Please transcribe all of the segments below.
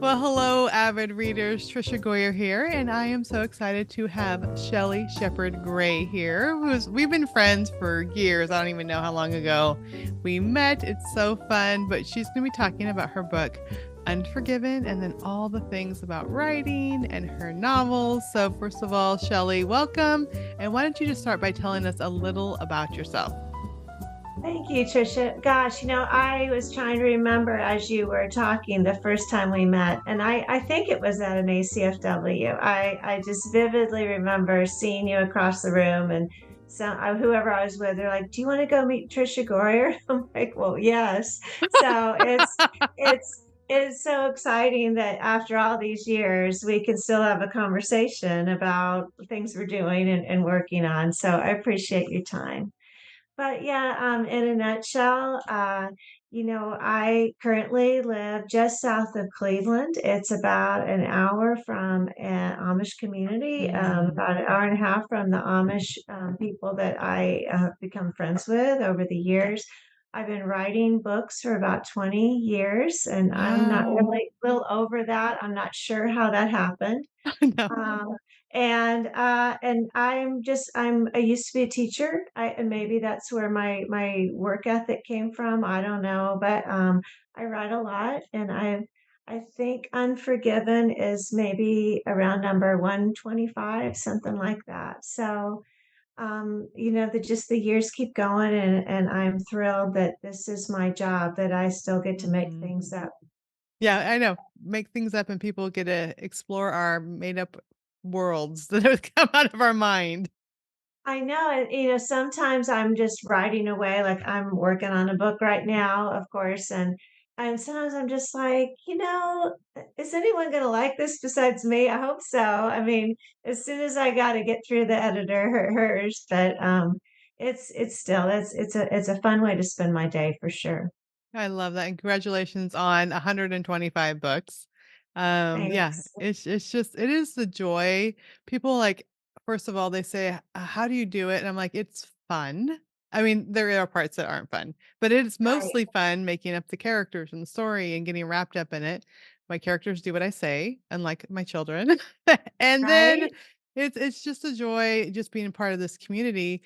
Well, hello, avid readers. Trisha Goyer here, and I am so excited to have Shelley Shepard Gray here, who's we've been friends for years. I don't even know how long ago we met. It's so fun, but she's going to be talking about her book, Unforgiven, and then all the things about writing and her novels. So, first of all, Shelley, welcome. And why don't you just start by telling us a little about yourself? Thank you, Trisha. Gosh, I was trying to remember as you were talking the first time we met, and I think it was at an ACFW. I just vividly remember seeing you across the room, and whoever I was with, they're like, "Do you want to go meet Trisha Goyer?" I'm like, "Well, yes." So it's so exciting that after all these years, we can still have a conversation about things we're doing and working on. So I appreciate your time. But yeah, in a nutshell, I currently live just south of Cleveland. It's about an hour from an Amish community, Mm. about an hour and a half from the Amish people that I have become friends with over the years. I've been writing books for about 20 years, and I'm not Wow. really a little over that. I'm not sure how that happened. No. Um, and I used to be a teacher. And maybe that's where my work ethic came from. I don't know, but I write a lot, and I think Unforgiven is maybe around number 125, something like that. So the years keep going, and I'm thrilled that this is my job, that I still get to make Mhm. things up. Yeah, I know. Make things up and people get to explore our made up worlds that have come out of our mind. I know, and sometimes I'm just writing away, like I'm working on a book right now, of course, and sometimes I'm just like, is anyone gonna like this besides me? I hope so. I mean, as soon as I got to get through the editor, hers, but it's a fun way to spend my day for sure. I love that, and congratulations on 125 books. Yeah, Thanks. it's just it is the joy. People like, first of all, they say, "How do you do it?" And I'm like, "It's fun." I mean, there are parts that aren't fun, but it's Right, mostly fun making up the characters and the story and getting wrapped up in it. My characters do what I say, unlike my children. And then right. it's just a joy just being a part of this community.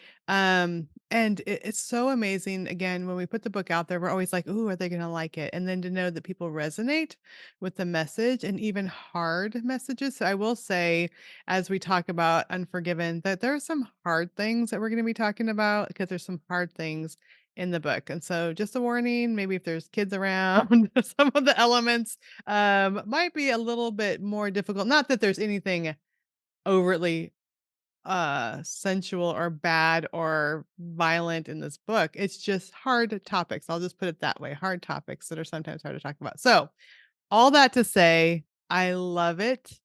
And it's so amazing. Again, when we put the book out there, we're always like, "Ooh, are they going to like it?" And then to know that people resonate with the message and even hard messages. So I will say, as we talk about Unforgiven, that there are some hard things that we're going to be talking about because there's some hard things in the book. And so, just a warning, maybe if there's kids around, some of the elements might be a little bit more difficult. Not that there's anything overtly sensual or bad or violent in this book. It's just hard topics. I'll just put it that way. Hard topics that are sometimes hard to talk about. So, all that to say, I love it.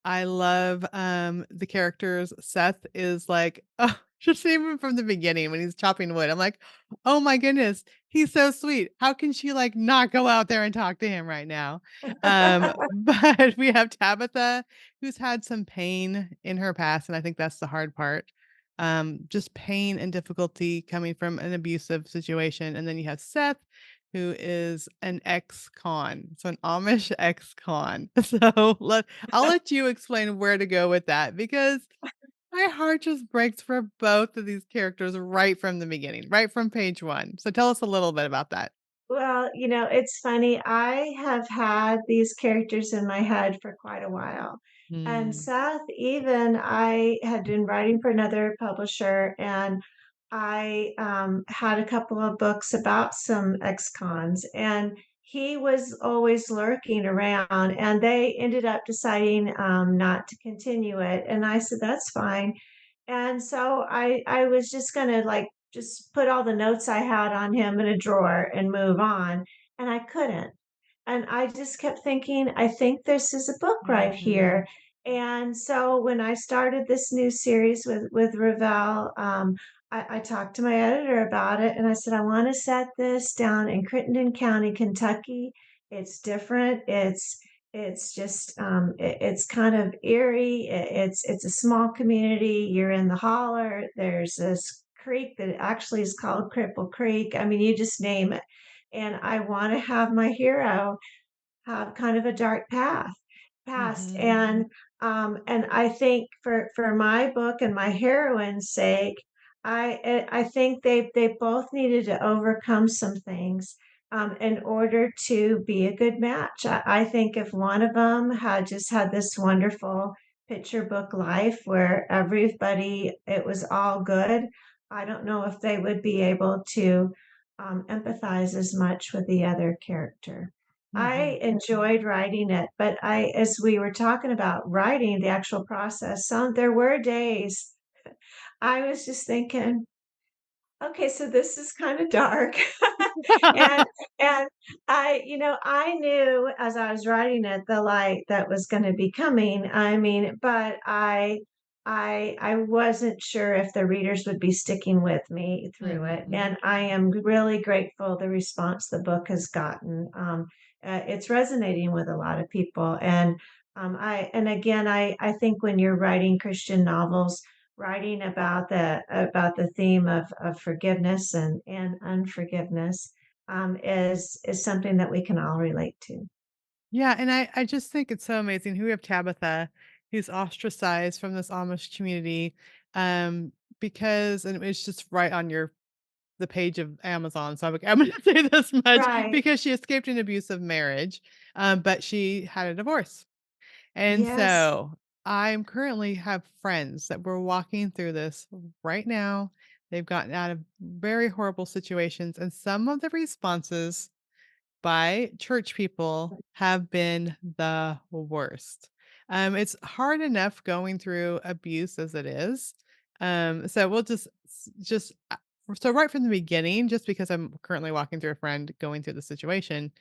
I love, the characters. Seth is like, oh, just even from the beginning when he's chopping wood, I'm like, "Oh my goodness, he's so sweet. How can she, like, not go out there and talk to him right now?" But we have Tabitha, who's had some pain in her past, and I think that's the hard part. Just pain and difficulty coming from an abusive situation, and then you have Seth, who is an ex-con, so an Amish ex-con. So, I'll let you explain where to go with that because my heart just breaks for both of these characters right from the beginning, right from page 1. So tell us a little bit about that. Well, it's funny. I have had these characters in my head for quite a while. And Mm. Seth, even I had been writing for another publisher, and I had a couple of books about some ex-cons, and he was always lurking around, and they ended up deciding not to continue it. And I said, that's fine. And so I was just gonna, like, just put all the notes I had on him in a drawer and move on, and I couldn't. And I just kept thinking, "I think this is a book right Mhm. here." And so when I started this new series with Ravel, I talked to my editor about it, and I said, "I wanna set this down in Crittenden County, Kentucky. It's different. It's just, it's kind of eerie. It's a small community. You're in the holler. There's this creek that actually is called Cripple Creek. I mean, you just name it. And I want to have my hero have kind of a dark past, Mhm. and I think for my book and my heroine's sake, I think they both needed to overcome some things, in order to be a good match. I think if one of them had just had this wonderful picture book life where everybody it was all good, I don't know if they would be able to, empathize as much with the other character. Mhm. I enjoyed writing it, but as we were talking about writing, the actual process, there were days I was just thinking, okay, so this is kind of dark. And and I knew as I was writing it the light that was going to be coming. I mean, but I wasn't sure if the readers would be sticking with me through it. Mhm. And I am really grateful the response the book has gotten. It's resonating with a lot of people. And I think when you're writing Christian novels, writing about the theme of forgiveness and unforgiveness, is something that we can all relate to. Yeah, and I just think it's so amazing. Here we have Tabitha, who's ostracized from this Amish community, um, because and it's just right on the page of Amazon, so I'm gonna say this much Right. because she escaped an abusive marriage, but she had a divorce. And Yes. so I'm currently have friends that we're walking through this right now. They've gotten out of very horrible situations, and some of the responses by church people have been the worst. It's hard enough going through abuse as it is. So we'll so right from the beginning, just because I'm currently walking through a friend going through the situation,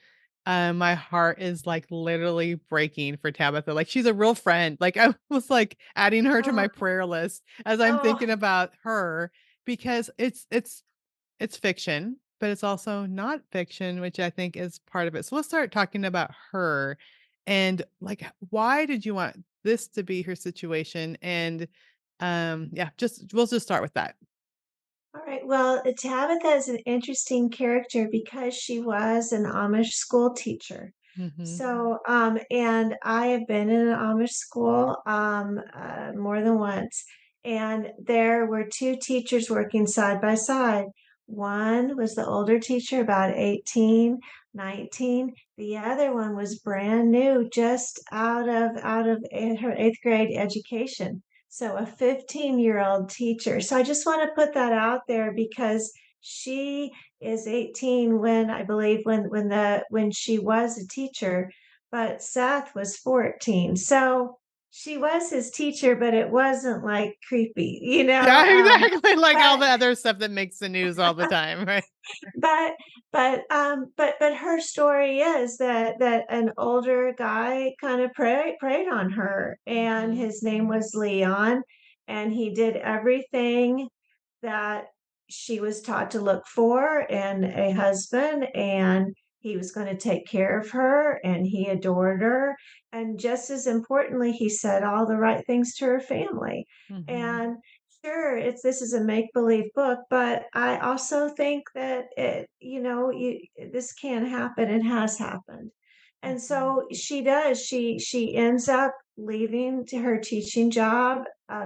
my heart is like literally breaking for Tabitha. Like she's a real friend. Like I was like adding her to my Oh, prayer list as I'm oh, thinking about her because it's fiction, but it's also not fiction, which I think is part of it. So let's start talking about her and like why did you want this to be her situation? And yeah, just we'll just start with that. all right. Well, Tabitha is an interesting character because she was an Amish school teacher. Mhm. So, and I have been in an Amish school more than once, and there were two teachers working side by side. One was the older teacher, about 18, 19. The other one was brand new, just her eighth grade education. So a 15-year-old teacher. So I just want to put that out there because she is 18 when I believe when she was a teacher, but Seth was 14. So she was his teacher, but it wasn't like creepy, Yeah, exactly. Like all but the other stuff that makes the news all the time, right? but but her story is that an older guy kind of preyed on her, and Mhm. his name was Leon, and he did everything that she was taught to look for in a husband, and he was going to take care of her, and he adored her, and just as importantly, he said all the right things to her family. Mhm. And sure, it's this is a make believe book, but I also think that this can happen. It has happened. And Mhm. so she does. She ends up leaving to her teaching job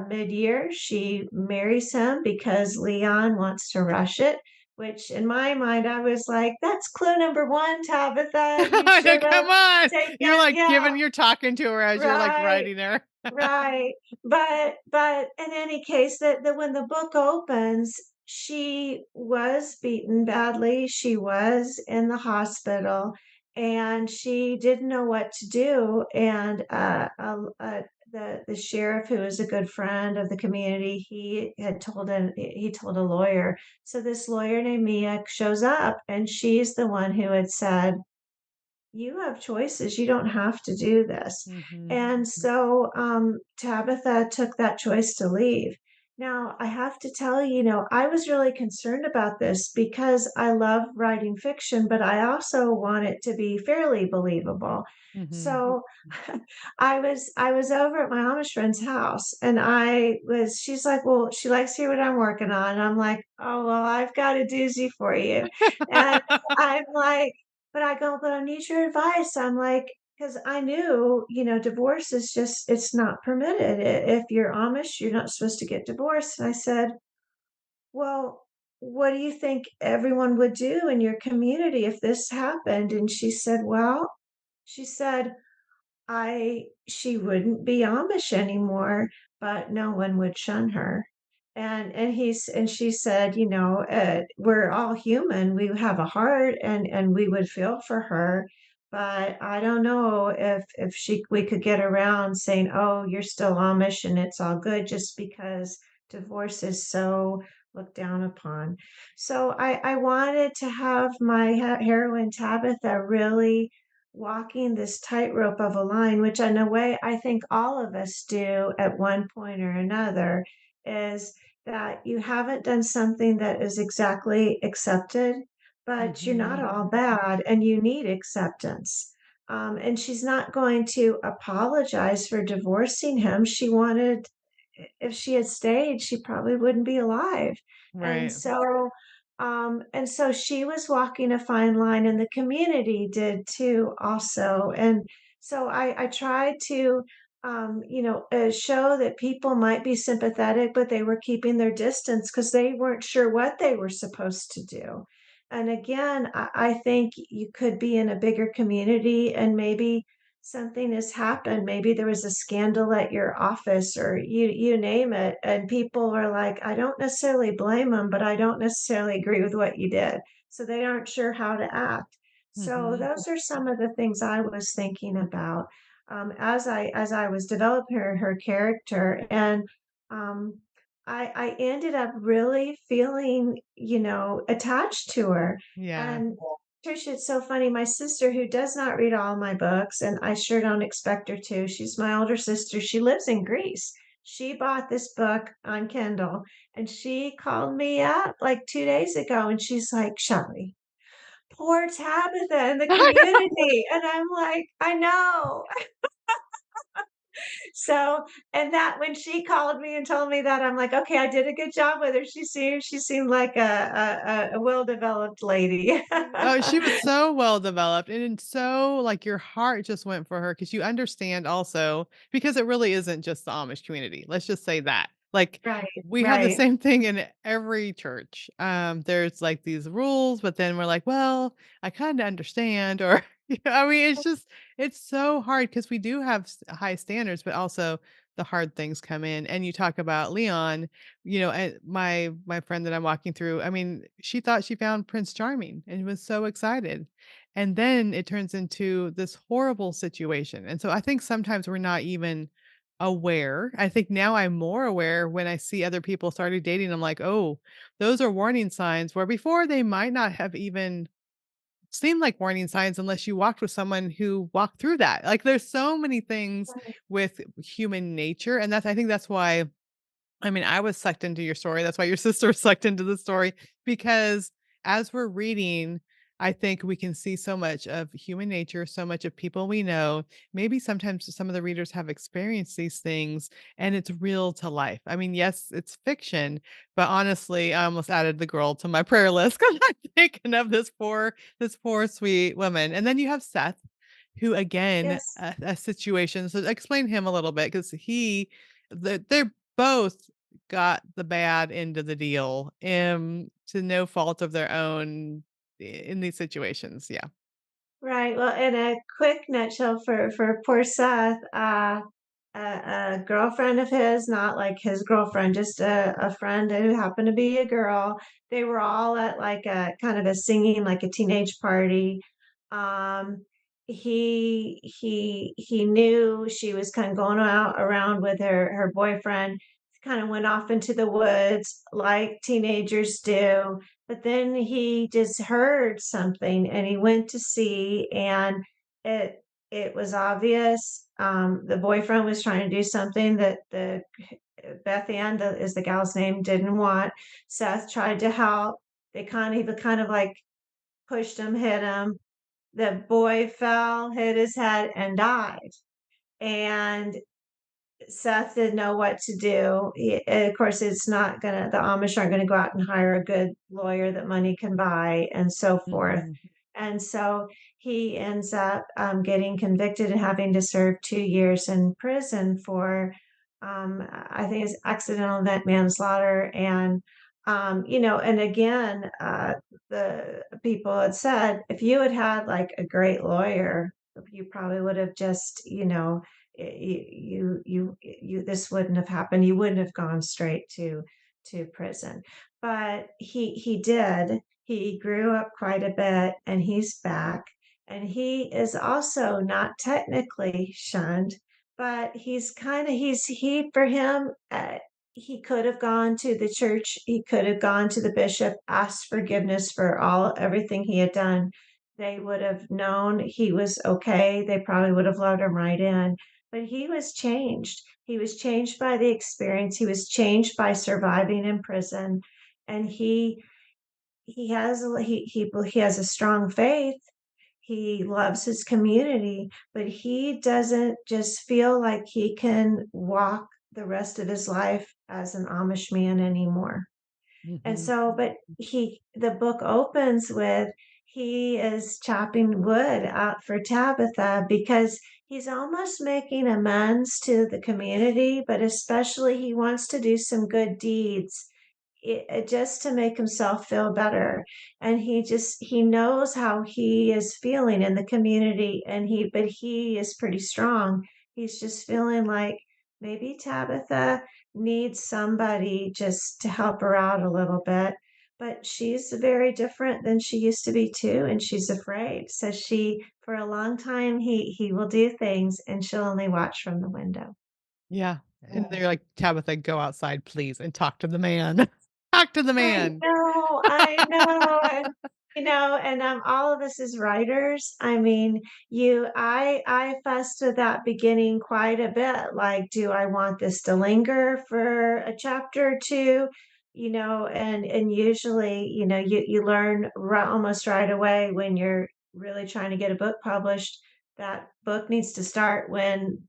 mid-year. She marries him because Leon wants to rush it, which in my mind I was like, that's clue number one, Tabitha. You should have Come on. You're taken, like yeah, you're talking to her as you're like right. writing her. Right, but in any case, that when the book opens, she was beaten badly, she was in the hospital, and she didn't know what to do, and, the sheriff, who is a good friend of the community, he told a lawyer. So this lawyer named Mia shows up, and she's the one who had said, you have choices. You don't have to do this. Mhm. And so Tabitha took that choice to leave. Now, I have to tell you, I was really concerned about this because I love writing fiction, but I also want it to be fairly believable. Mhm. So I was over at my Amish friend's house, and she's like, well, she likes to hear what I'm working on. And I'm like, oh well, I've got a doozy for you. And I'm like, but I go, "But I need your advice." I'm like, because I knew, divorce is just it's not permitted. If you're Amish, you're not supposed to get divorced. And I said, "Well, what do you think everyone would do in your community if this happened?" And she said, "Well," she said, I she wouldn't be Amish anymore, but no one would shun her. And she said, "We're all human. We have a heart, and we would feel for her, but I don't know if we could get around saying, 'Oh, you're still Amish and it's all good,' just because divorce is so looked down upon." So I wanted to have my heroine Tabitha really walking this tightrope of a line, which in a way I think all of us do at one point or another, is that you haven't done something that is exactly accepted, but you're not Mhm. all bad and you need acceptance. And she's not going to apologize for divorcing him. If she had stayed, she probably wouldn't be alive. And Right. so she was walking a fine line and the community did too also. And so I tried to, show that people might be sympathetic, but they were keeping their distance because they weren't sure what they were supposed to do. And again, I think you could be in a bigger community and maybe something has happened. Maybe there was a scandal at your office or you name it, and people were like, "I don't necessarily blame them, but I don't necessarily agree with what you did." So they aren't sure how to act. So Mhm. those are some of the things I was thinking about, as I was developing her character. And um, I ended up really feeling, attached to her. Yeah. And Trisha, it's so funny. My sister, who does not read all my books, and I sure don't expect her to, she's my older sister. She lives in Greece. She bought this book on Kindle and she called me up like 2 days ago and she's like, "Shelley, poor Tabitha in the community." And I'm like, "I know." So, and that when she called me and told me that, I'm like, "Okay, I did a good job with her." She seemed like a well-developed lady. Oh, she was so well developed and so like your heart just went for her because you understand also because it really isn't just the Amish community. Let's just say that. Like Right, we have the right. same thing in every church. There's like these rules, but then we're like, well, I kind of understand or I mean, it's so hard because we do have high standards, but also the hard things come in. And you talk about Leon, and my friend that I'm walking through, I mean, she thought she found Prince Charming and was so excited. And then it turns into this horrible situation. And so I think sometimes we're not even aware. I think now I'm more aware when I see other people started dating. I'm like, oh, those are warning signs where before they might not have even seemed like warning signs unless you walked with someone who walked through that. Like there's so many things with human nature. And I think that's why I mean, I was sucked into your story. That's why your sister was sucked into the story because as we're reading, I think we can see so much of human nature, so much of people we know. Maybe sometimes some of the readers have experienced these things and it's real to life. I mean, yes, it's fiction, but honestly, I almost added the girl to my prayer list because I'm thinking of this poor sweet woman. And then you have Seth, who again, Yes. a situation. So explain him a little bit because they're both got the bad end of the deal, to no fault of their own in these situations, yeah. Right. Well, in a quick nutshell for poor Seth, a girlfriend of his, not like his girlfriend, just a friend who happened to be a girl. They were all at like a kind of a singing, like a teenage party. Um, he knew she was kind of going out around with her boyfriend. Kind of went off into the woods like teenagers do, but then he just heard something and he went to see, and it was obvious. The boyfriend was trying to do something that the Beth Ann is the gal's name didn't want. Seth tried to help. He kind of like pushed him, hit him. The boy fell, hit his head, and died. And Seth didn't know what to do. And of course, the Amish aren't going to go out and hire a good lawyer that money can buy and so forth. Mhm. And so he ends up getting convicted and having to serve 2 years in prison for, I think it's accidental event manslaughter. And, and again, the people had said, if you had had like a great lawyer, you probably would have just, this wouldn't have happened. You wouldn't have gone straight to prison. But he did. He grew up quite a bit and he's back. And he is also not technically shunned, but for him, he could have gone to the church. He could have gone to the bishop, asked forgiveness for everything he had done. They would have known he was okay. They probably would have let him right in. But he was changed. He was changed by the experience. He was changed by surviving in prison. And he has a strong faith. He loves his community, but he doesn't just feel like he can walk the rest of his life as an Amish man anymore. And Mhm. so, but the book opens with he is chopping wood out for Tabitha because he's almost making amends to the community, but especially he wants to do some good deeds just to make himself feel better. And he knows how he is feeling in the community, but he is pretty strong. He's just feeling like maybe Tabitha needs somebody just to help her out a little bit. But she's very different than she used to be too, and she's afraid. So for a long time, he will do things, and she'll only watch from the window. Yeah, and they're like, "Tabitha, go outside, please, and talk to the man. Talk to the man." I know, and all of us as writers, I mean, I fussed with that beginning quite a bit, like, do I want this to linger for a chapter or 2? And usually, you learn almost right away when you're really trying to get a book published, that book needs to start when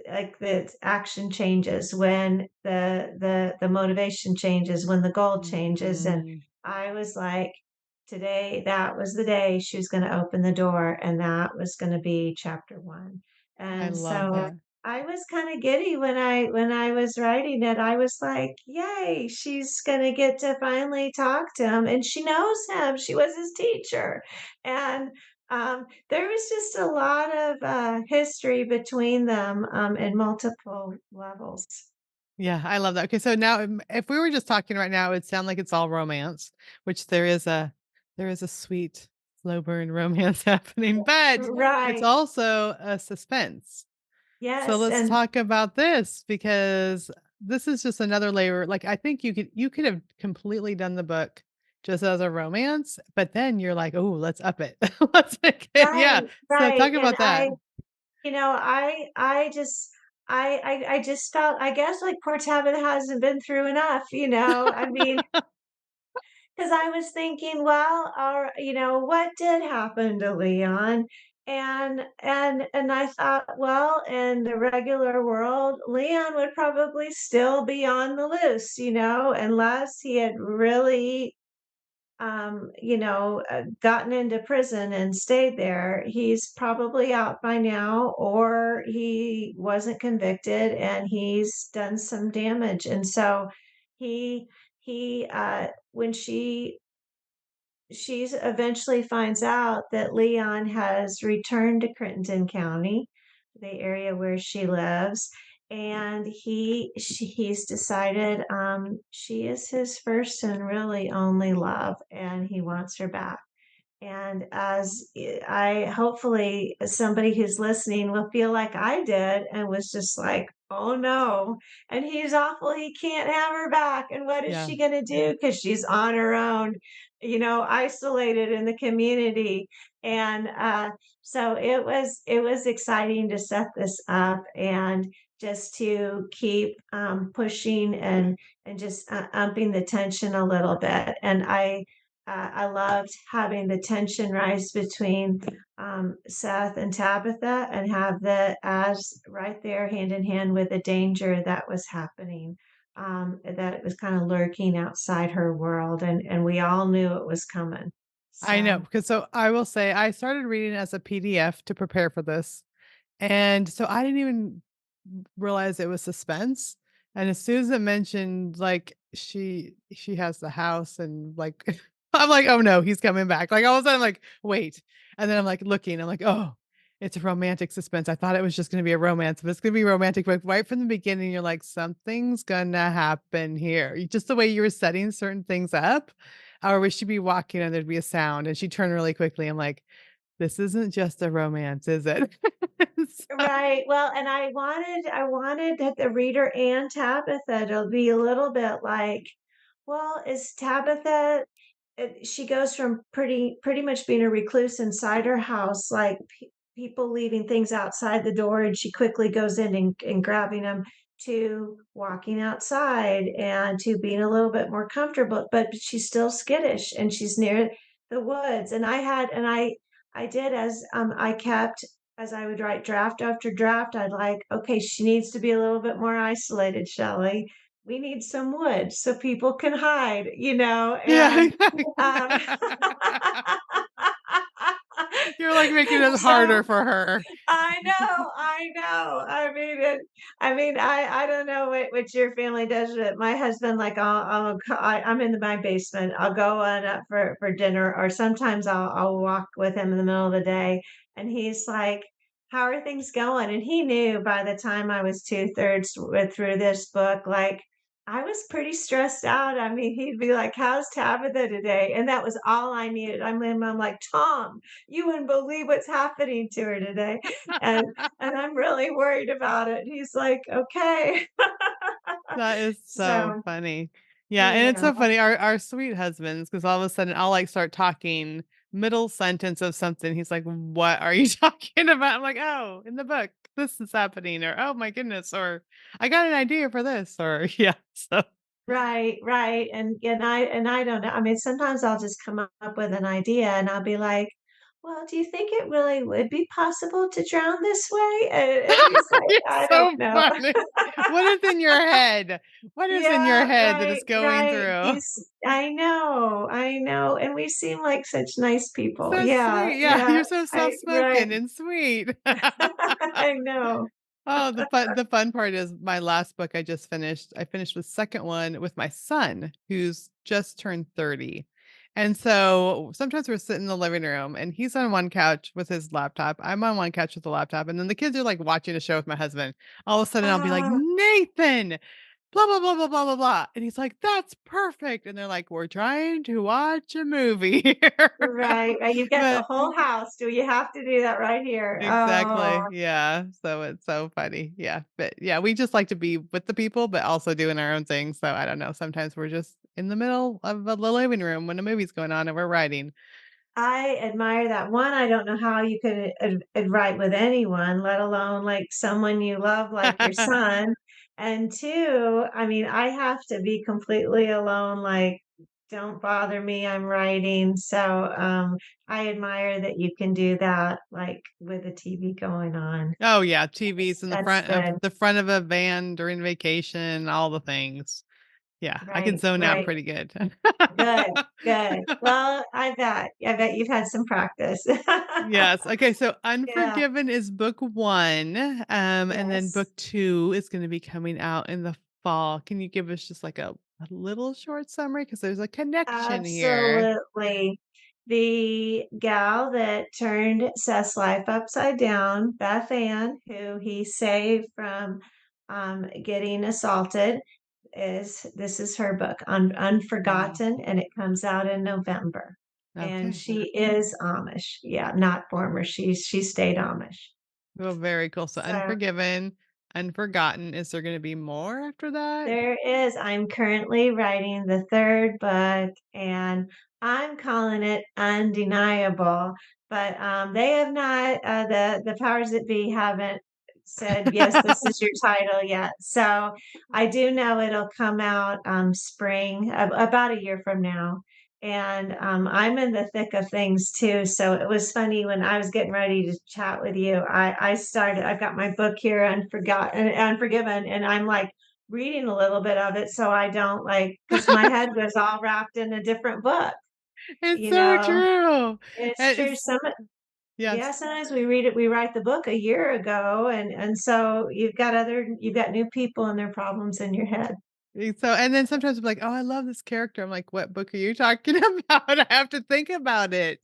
like the action changes, when the motivation changes, when the goal changes. And Mhm. I was like, today, that was the day she was going to open the door, and that was going to be chapter 1. I And love so that. I was kind of giddy when I was writing it. I was like, yay, she's going to get to finally talk to him, and she knows him. She was his teacher. And there was just a lot of history between them in multiple levels. Yeah, I love that. Okay, so now, if we were just talking right now, it would sound like it's all romance, which there is a sweet, slow burn romance happening, but it's Right. also a suspense. So Yes. let's And talk about this because this is just another layer. Like I think you could have completely done the book just as a romance, but then you're like, "Oh, let's up it." Let's make it right, yeah. So right. talk And about that. I just felt, I guess, like poor Tabitha hasn't been through enough. I mean, because I was thinking, well, what did happen to Leon? And I thought, well, in the regular world, Leon would probably still be on the loose, unless he had really gotten into prison and stayed there. He's probably out by now, or he wasn't convicted and he's done some damage. And so he when she eventually finds out that Leon has returned to Crittenden County, the area where she lives, and he's decided she is his first and really only love, and he wants her back. And as I hopefully somebody who's listening will feel like I did and was just like, oh no. And he's awful. He can't have her back. And what is Yeah. she going to do? Because she's on her own, isolated in the community. And so it was exciting to set this up and just to keep pushing and just upping the tension a little bit. And I loved having the tension rise between Seth and Tabitha and have the as right there hand in hand with the danger that was happening, that was kind of lurking outside her world, and we all knew it was coming. I know, So because so I will say I started reading as a PDF to prepare for this. And so I didn't even realize it was suspense, and as soon as it mentioned, like, she has the house and, like I'm like, "Oh, no, he's coming back." Like, all of a sudden, I'm like, "Wait," and then I'm, like, looking, I'm like, "Oh, it's a romantic suspense." I thought it was just gonna be a romance, but it's gonna be romantic, but right from the beginning, you're like, "Something's gonna happen here." Just the way you were setting certain things up, or we should be walking and there'd be a sound, and she turned really quickly, I'm like, "This isn't just a romance, is it?" So right, well, and I wanted that the reader and Tabitha to be a little bit like, well, is Tabitha she goes from pretty much being a recluse inside her house, like people leaving things outside the door, and she quickly goes in and grabbing them, to walking outside and to being a little bit more comfortable, but she's still skittish and she's near the woods. And I did I kept as I would write draft after draft, I'd like, okay, she needs to be a little bit more isolated, Shelley. We need some wood so people can hide, yeah. and um, You're, like, making it harder so for her. I know, I know. I don't know what your family does, but my husband, like, I'm in my basement. I'll go on up for dinner, or sometimes I'll walk with him in the middle of the day, and he's like, "How are things going?" And he knew by the time I was 2/3 through this book, like, I was pretty stressed out. I mean, he'd be like, "How's Tabitha today?" And that was all I needed. I'm like, "Tom, you wouldn't believe what's happening to her today." And I'm really worried about it. He's like, "Okay." That is so So, funny. Yeah, and it's yeah. so funny, our sweet husbands, because all of a sudden I'll, like, start talking middle sentence of something, he's like, "What are you talking about?" I'm like, "Oh, in the book, this is happening," or, "Oh my goodness," or, "I got an idea for this," or yeah, so Right, right, and I don't know. I mean, sometimes I'll just come up with an idea and I'll be like, "Well, do you think it really would be possible to drown this way?" And he's like, you're "I don't so know." funny. What is in your head? What is in your Yeah, head that is right, going right. through? He's I know, and we seem like such nice people. So Yeah, sweet, yeah, yeah, you're so right. soft-spoken and sweet. I know. Oh, the fun part is my last book I finished the second one with my son, who's just turned 30, and so, sometimes we're sitting in the living room, and he's on one couch with his laptop, I'm on one couch with the laptop, and then the kids are, like, watching a show with my husband. All of a sudden, I'll be like, Ah, "Nathan, blah, blah, blah, blah, blah, blah, blah," and he's like, "That's perfect," and they're like, "We're trying to watch a movie here." right, right, you get the But whole house. Do you have to do that right here? Oh, exactly, yeah, so it's so funny, yeah, but, yeah, we just like to be with the people, but also doing our own thing, so I don't know, sometimes we're just in the middle of the living room when a movie's going on and we're writing. I admire that. One, I don't know how you could write with anyone, let alone like someone you love, like your son. And two, I mean, I have to be completely alone, like, don't bother me, I'm writing. So, I admire that you can do that, like with the TV going on. Oh, yeah, TV's in That's good. the front of a van during vacation, all the things. Yeah, I can Right, zone out right. pretty good. Good, good. Well, I bet you've had some practice. Yes. Okay. So Yeah, Unforgiven is book one. And then yes. book two is going to be coming out in the fall. Can you give us just like a little short summary? Because there's a connection here. Absolutely. The gal that turned Seth's life upside down, Beth Ann, who he saved from getting assaulted, is this is her book, Mm, Unforgotten, and it comes out in November. And okay. she is Amish. Yeah, not former. She stayed Amish. Well, very cool. So So Unforgiven, Unforgotten. Is there going to be more after that? there is. I'm currently writing the 3rd book, and I'm calling it Undeniable, but, they have not, the powers that be haven't said, "Yes, this is your title," yet. So, I do know it'll come out, spring, about a year from now, and, I'm in the thick of things too, so it was funny when I was getting ready to chat with you, I've got my book here, Unforgiven, and I'm, like, reading a little bit of it so I don't, like, because my head was all wrapped in a different book. It's you so know, true. it's And true. it's Yeah, yes. sometimes we write the book a year ago, and so you've got new people and their problems in your head. So and then sometimes I'm like, "Oh, I love this character." I'm like, "What book are you talking about?" I have to think about it.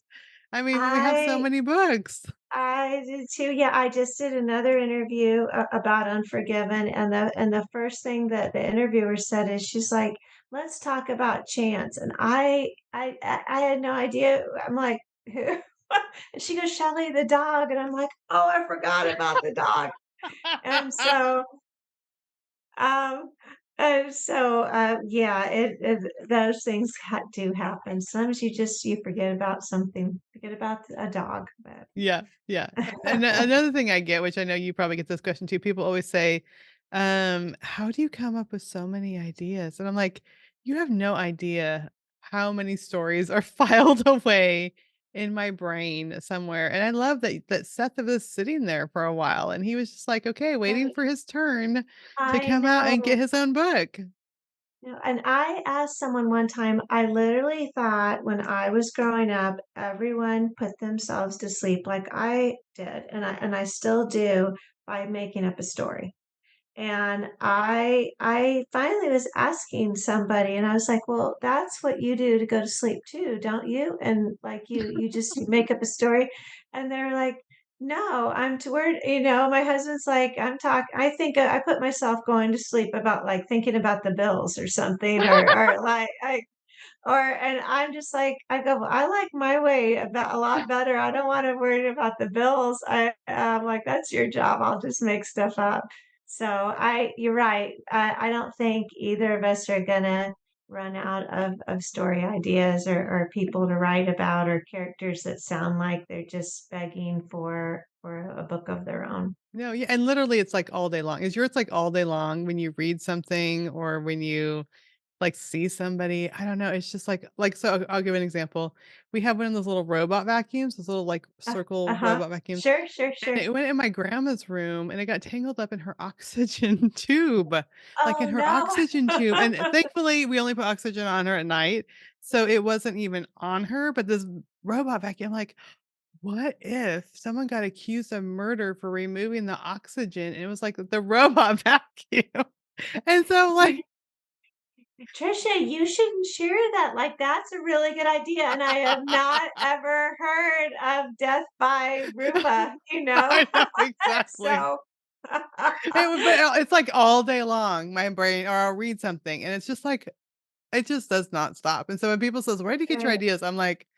I mean, we have so I many books. I did too. Yeah, I just did another interview about Unforgiven, and the first thing that the interviewer said is she's like, "Let's talk about Chance." And I had no idea. I'm like, "Who?" And she goes, "Shelley the dog," and I'm like, "Oh, I forgot about the dog." And so Um, yeah, those things do happen. Sometimes you forget about something, forget about a dog, but Yeah, yeah. And another thing I get, which I know you probably get this question too, people always say, "How do you come up with so many ideas?" And I'm like, "You have no idea how many stories are filed away in my brain somewhere." And I love that Seth was sitting there for a while, and he was just like, okay, waiting I for his turn to I come out and know. get his own book. No, and I asked someone one time, I literally thought when I was growing up, everyone put themselves to sleep like I did, and I still do by making up a story. And I finally was asking somebody and I was like, "Well, that's what you do to go to sleep too, don't you?" And like you just you make up a story. And they're like, "No, I'm to word, my husband's like, I think I put myself going to sleep about like thinking about the bills or something or like and I'm just like, I go, "Well, I like my way about a lot better. I don't want to worry about the bills." I'm like, "That's your job. I'll just make stuff up." So you're right. I don't think either of us are gonna run out of story ideas or people to write about or characters that sound like they're just begging for a book of their own. No, yeah, and literally it's like all day long. Is yours like all day long when you read something or when you like, see somebody, I don't know, it's just so I'll give an example. We have one of those little robot vacuums, those little, like, circle Uh-huh. robot vacuums, Sure, sure, and sure. it went in my grandma's room, and it got tangled up in her oxygen tube, like, in Oh her no. oxygen tube, and thankfully, we only put oxygen on her at night, so it wasn't even on her, but this robot vacuum, I'm like, "What if someone got accused of murder for removing the oxygen?" And it was, like, the robot vacuum, and so, like Trisha, you shouldn't share that. Like, that's a really good idea. And I have not ever heard of death by Roomba, you know? I know, exactly. So, It's like all day long, my brain or I'll read something and it's just like it just does not stop. And so when people says, "Where do you get your right. ideas?" I'm like,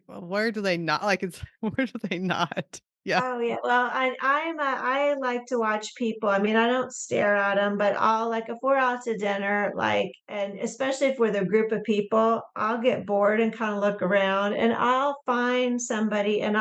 where do they not like it's where do they not?" Yeah. Oh, yeah. Well, I like to watch people. I mean, I don't stare at them, but I'll like if we're out to dinner, like, and especially if we're with a group of people, I'll get bored and kind of look around and I'll find somebody and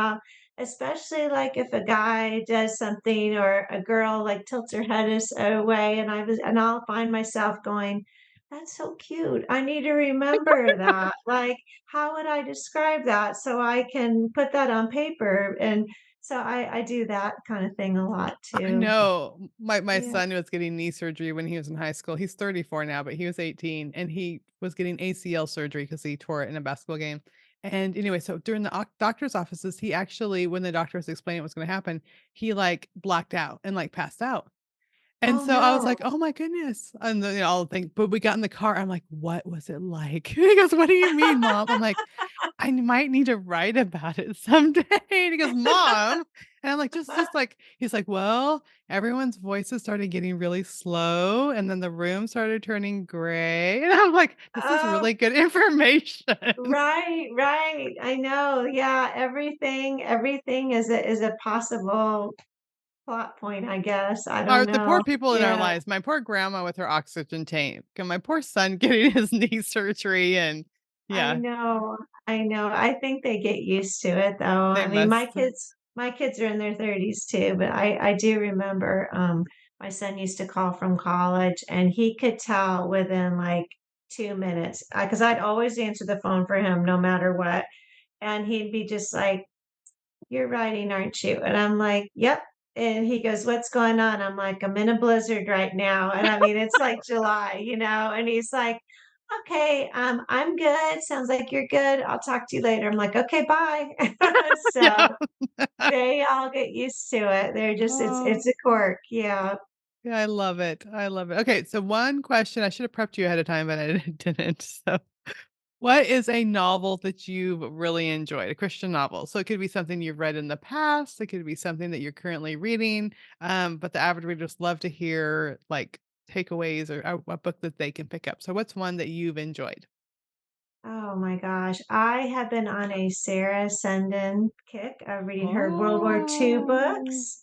especially like if a guy does something or a girl like tilts her head away and I'll find myself going, "That's so cute. I need to remember that. Like, how would I describe that so I can put that on paper?" And so I do that kind of thing a lot I too. know. My Yeah. son was getting knee surgery when he was in high school. He's 34 now, but he was 18 and he was getting ACL surgery because he tore it in a basketball game. And anyway, so during the doctor's offices, he actually, when the doctor was explaining what was going to happen, he like blacked out and like passed out. And Oh, so I was no. like, "Oh my goodness." And then, I'll think but we got in the car, I'm like, "What was it like?" He goes, "What do you mean, mom?" I'm like, "I might need to write about it someday." And he goes, "Mom." And I'm like, "Just like" he's like, "Well, everyone's voices started getting really slow, and then the room started turning gray." And I'm like, "This is Oh, really good information." right, right. I know. Yeah, everything is a possible plot point, I guess. I don't Our the poor know. people in our Yeah. lives, my poor grandma with her oxygen tank, and my poor son getting his knee surgery and I yeah, know, I know. I think they get used to it though. they I mean, must. my kids are in their 30s too, but I do remember my son used to call from college and he could tell within like 2 minutes because I'd always answer the phone for him no matter what. And he'd be just like, "You're writing, aren't you?" And I'm like, "Yep." And he goes, "What's going on?" I'm like, "I'm in a blizzard right now." And I mean, it's like July, and he's like, "Okay, I'm good. Sounds like you're good. I'll talk to you later." I'm like, "Okay, bye." Yeah. So, they all get used to it. They're just Oh, it's a quirk, yeah. yeah, I love it. I love it. Okay, so one question, I should have prepped you ahead of time, but I didn't. So, what is a novel that you've really enjoyed? A Christian novel. So it could be something you've read in the past, it could be something that you're currently reading, but the avid readers love to hear, like, takeaways or a book that they can pick up. So what's one that you've enjoyed? Oh my gosh. I have been on a Sarah Sundin kick of reading her World War II Oh. books.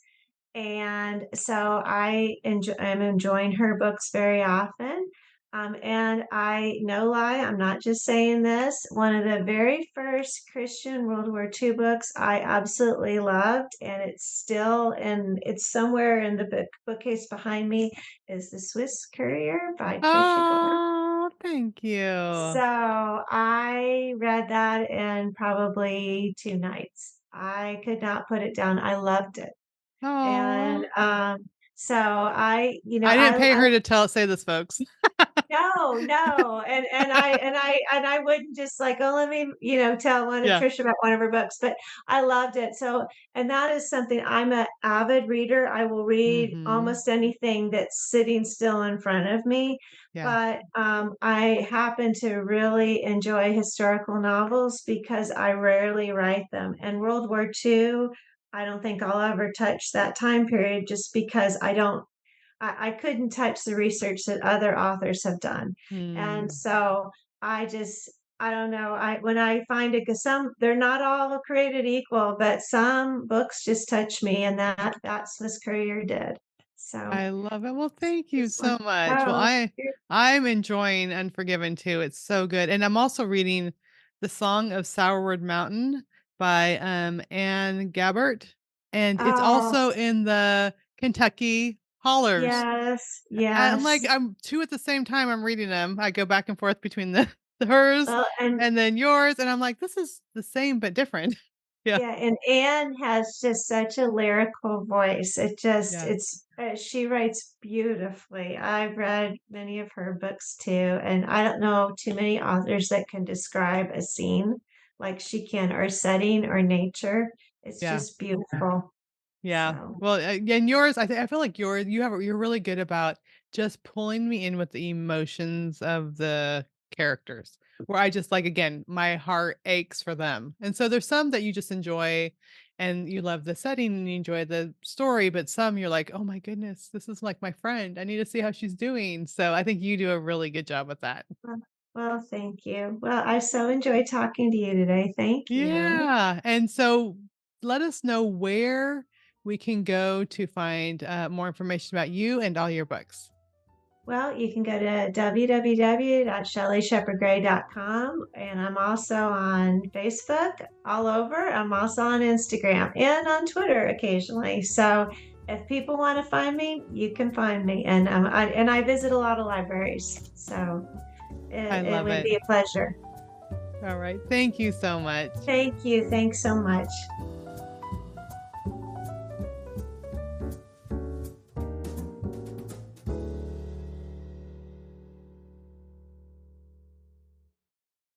And so I'm enjoying her books very often. And I, no lie, I'm not just saying this. One of the very first Christian World War II books I absolutely loved, and it's somewhere in the bookcase behind me, is The Swiss Courier by Tricia Gore. Oh, thank you. So I read that in probably 2 nights. I could not put it down. I loved it. And, Oh. so I you know, I didn't pay I her to say this, folks. no, no, and I wouldn't just like, "Oh, let me," tell one of Yeah. Trisha about one of her books, but I loved it, so and that is something I'm an avid reader, I will read Mhm. almost anything that's sitting still in front of me, Yeah. but, I happen to really enjoy historical novels because I rarely write them, and World War II, I don't think I'll ever touch that time period just because I couldn't touch the research that other authors have done. And Hmm. so I don't know. When I find it, because some they're not all created equal, but some books just touch me, and that's Swiss Courier did. So I love it. Well, thank you this one, so much. Well, oh, I'm enjoying Unforgiven too. It's so good. And I'm also reading The Song of Sourwood Mountain by Anne Gabbert. And it's oh, also in the Kentucky Hollers. yes, And like yes. I'm two at the same time I'm reading them. I go back and forth between the hers Well, and and then yours. And I'm like, this is the same but different. Yeah. yeah, and Anne has just such a lyrical voice. Yeah. She writes beautifully. I've read many of her books too, and I don't know too many authors that can describe a scene like she can, or setting or nature. It's Yeah. just beautiful. Yeah. So, Well, and yours, I feel like you're really good about just pulling me in with the emotions of the characters. Where I just like again, my heart aches for them. And so there's some that you just enjoy and you love the setting and you enjoy the story, but some you're like, "Oh my goodness, this is like my friend. I need to see how she's doing." So I think you do a really good job with that. well, well, thank you. Well, I so enjoyed talking to you today. Thank you. Yeah. And so let us know where we can go to find more information about you and all your books. Well, you can go to www.shelleyshepherdgray.com, and I'm also on Facebook all over. I'm also on Instagram and on Twitter occasionally. So if people want to find me, you can find me. And I visit a lot of libraries, so I it love would it. be a pleasure. All right. Thank you so much. Thank you. Thanks so much.